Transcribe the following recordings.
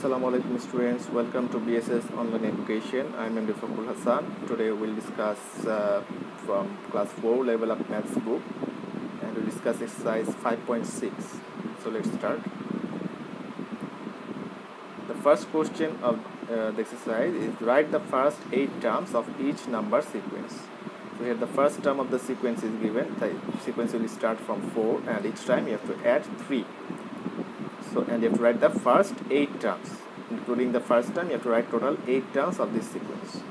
Assalamu alaikum students, welcome to BSS Online Education. I am MD Fakul Hassan. Today we'll discuss from class 4 level of maths book, and we'll discuss exercise 5.6. So let's start. The first question of the exercise is write the first 8 terms of each number sequence. So here the first term of the sequence is given. The sequence will start from 4 and each time you have to add 3. So, and you have to write the first 8 terms, including the first term. You have to write total 8 terms of this sequence.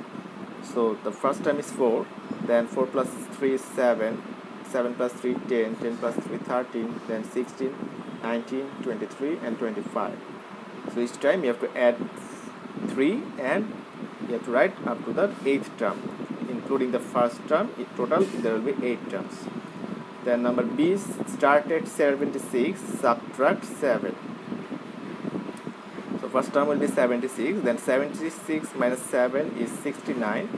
So the first term is 4, then 4 plus 3 is 7, 7 plus 3 10, 10 plus 3 13, then 16, 19, 23 and 25. So each time you have to add 3 and you have to write up to the 8th term, including the first term. In total there will be 8 terms. Then number B is start at 76, subtract 7. So first term will be 76, then 76 minus 7 is 69,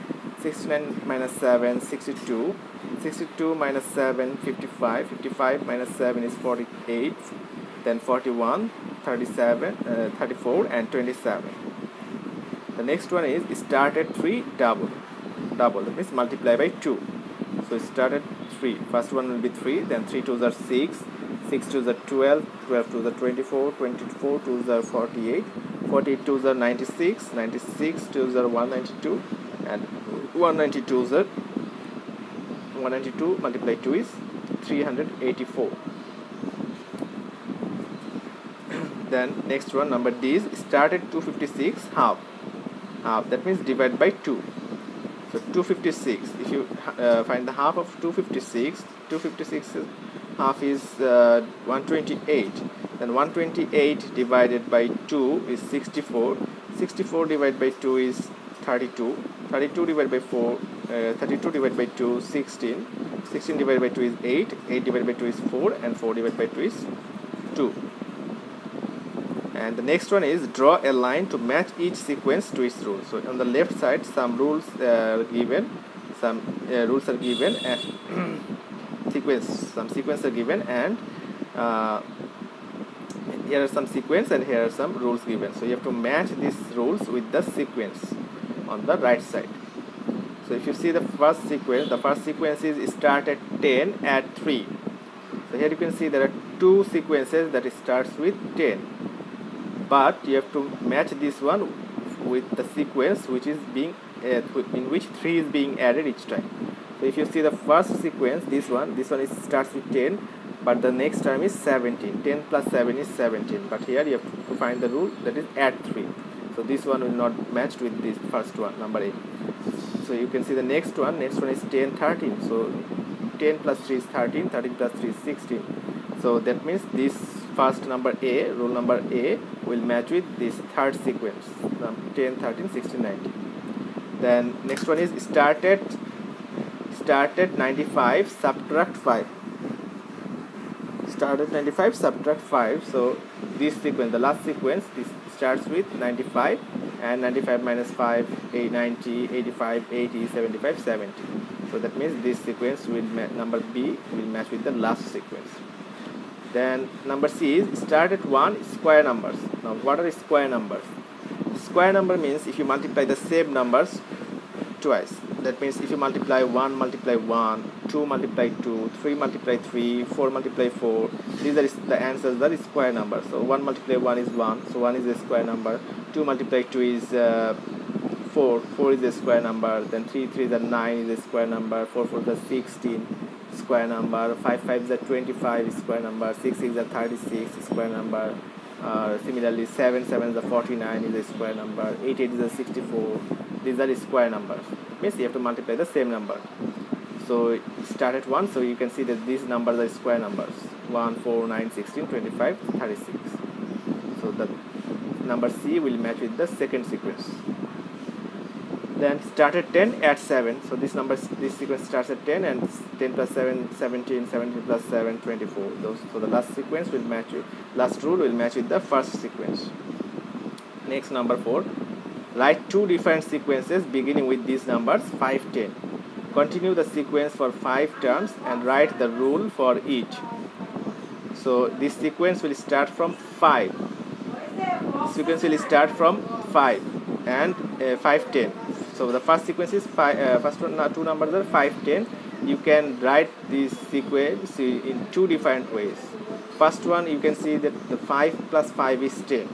69 minus 7 62, 62 minus 7 55, 55 minus 7 is 48, then 41, 37, 34 and 27. The next one is start at 3 double, that means multiply by 2. So start at 3. First one will be 3, then 3 2s are 6, 6 2s are 12, 12 2s are 24, 24 2s are 48, 48 2s are 96, 96 2s are 192, and 192s are 192 multiplied 2 is 384. Then next one, number D, is start at 256 half. That means divide by 2. So 256, if you find the half of 256, 256 half is 128. Then 128 divided by 2 is 64. 64 divided by 2 is 32. 32 divided by 4, 32 divided by 2, 16. 16 divided by 2 is 8. 8 divided by 2 is 4, and 4 divided by 2 is 2. And the next one is draw a line to match each sequence to its rule. So on the left side some rules are given, and some sequence are given, and here are some sequence and here are some rules given. So you have to match these rules with the sequence on the right side. So if you see the first sequence is start at 10 at 3. So here you can see there are 2 sequences that starts with 10. But you have to match this one with the sequence which is being in which 3 is being added each time. So if you see the first sequence, this one starts with 10, but the next term is 17. 10 plus 7 is 17. But here you have to find the rule that is add 3. So this one will not match with this first one, number 8. So you can see the next one is 10 13. So 10 plus 3 is 13, 13 plus 3 is 16. So that means this first number A, rule number A, will match with this third sequence, 10, 13, 16, 19. Then next one is start at 95, subtract 5. Start at 95, subtract 5. So this sequence, the last sequence, this starts with 95, and 95 minus 5, 90, 85, 80, 75, 70. So that means this sequence will number B will match with the last sequence. Then number C is start at 1 square numbers. Now what are square numbers? Square number means if you multiply the same numbers twice. That means if you multiply 1 multiply 1, 2 multiply 2, 3 multiply 3, 4 multiply 4, these are the answers that is square number. So 1 multiply 1 is 1, so 1 is a square number. 2 multiply 2 is 4, 4 is a square number. Then 3 3 is a 9 is a square number. 4 4 is a 16 square number. 5 5 is a 25 is square number. 6 6 is a 36 is square number. Similarly 7 7 is a 49 is a square number. 8 8 is a 64. These are square numbers. It means you have to multiply the same number. So start at 1. So you can see that these numbers are square numbers: 1 4 9 16 25 36. So the number C will match with the second sequence. Then start at 10, add 7. So this sequence starts at 10, and 10 plus 7 17, 17 plus 7 24. So the last sequence will match with, last rule will match with the first sequence. Next, number 4, write 2 different sequences beginning with these numbers 5 10. Continue the sequence for 5 terms and write the rule for each. So this sequence will start from 5. sequence will start from 5 and 5 10. So the first sequence is first two numbers are 5 10. You can write this sequence in two different ways. First one, you can see that the 5 plus 5 is 10.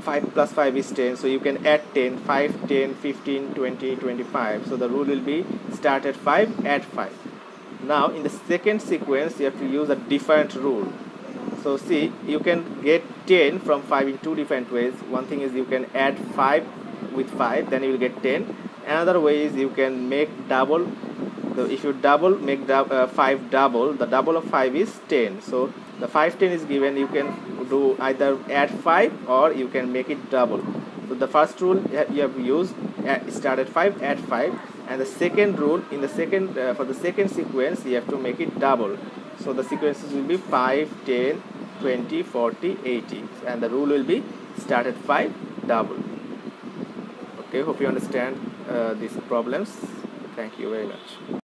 5 plus 5 is 10, so you can add 10, 5, 10, 15, 20, 25. So the rule will be start at 5, add 5. Now in the second sequence you have to use a different rule. So see, you can get 10 from 5 in two different ways. One thing is you can add 5 with 5, then you will get 10. Another way is you can make double. So if you double, make 5 double, the double of 5 is 10. So the 5 10 is given, you can do either add 5 or you can make it double. So the first rule you have used, start at 5, add 5, and the second rule, in the second for the second sequence you have to make it double. So the sequences will be 5, 10, 20, 40, 80, and the rule will be start at 5, double. Okay, hope you understand these problems. Thank you very much.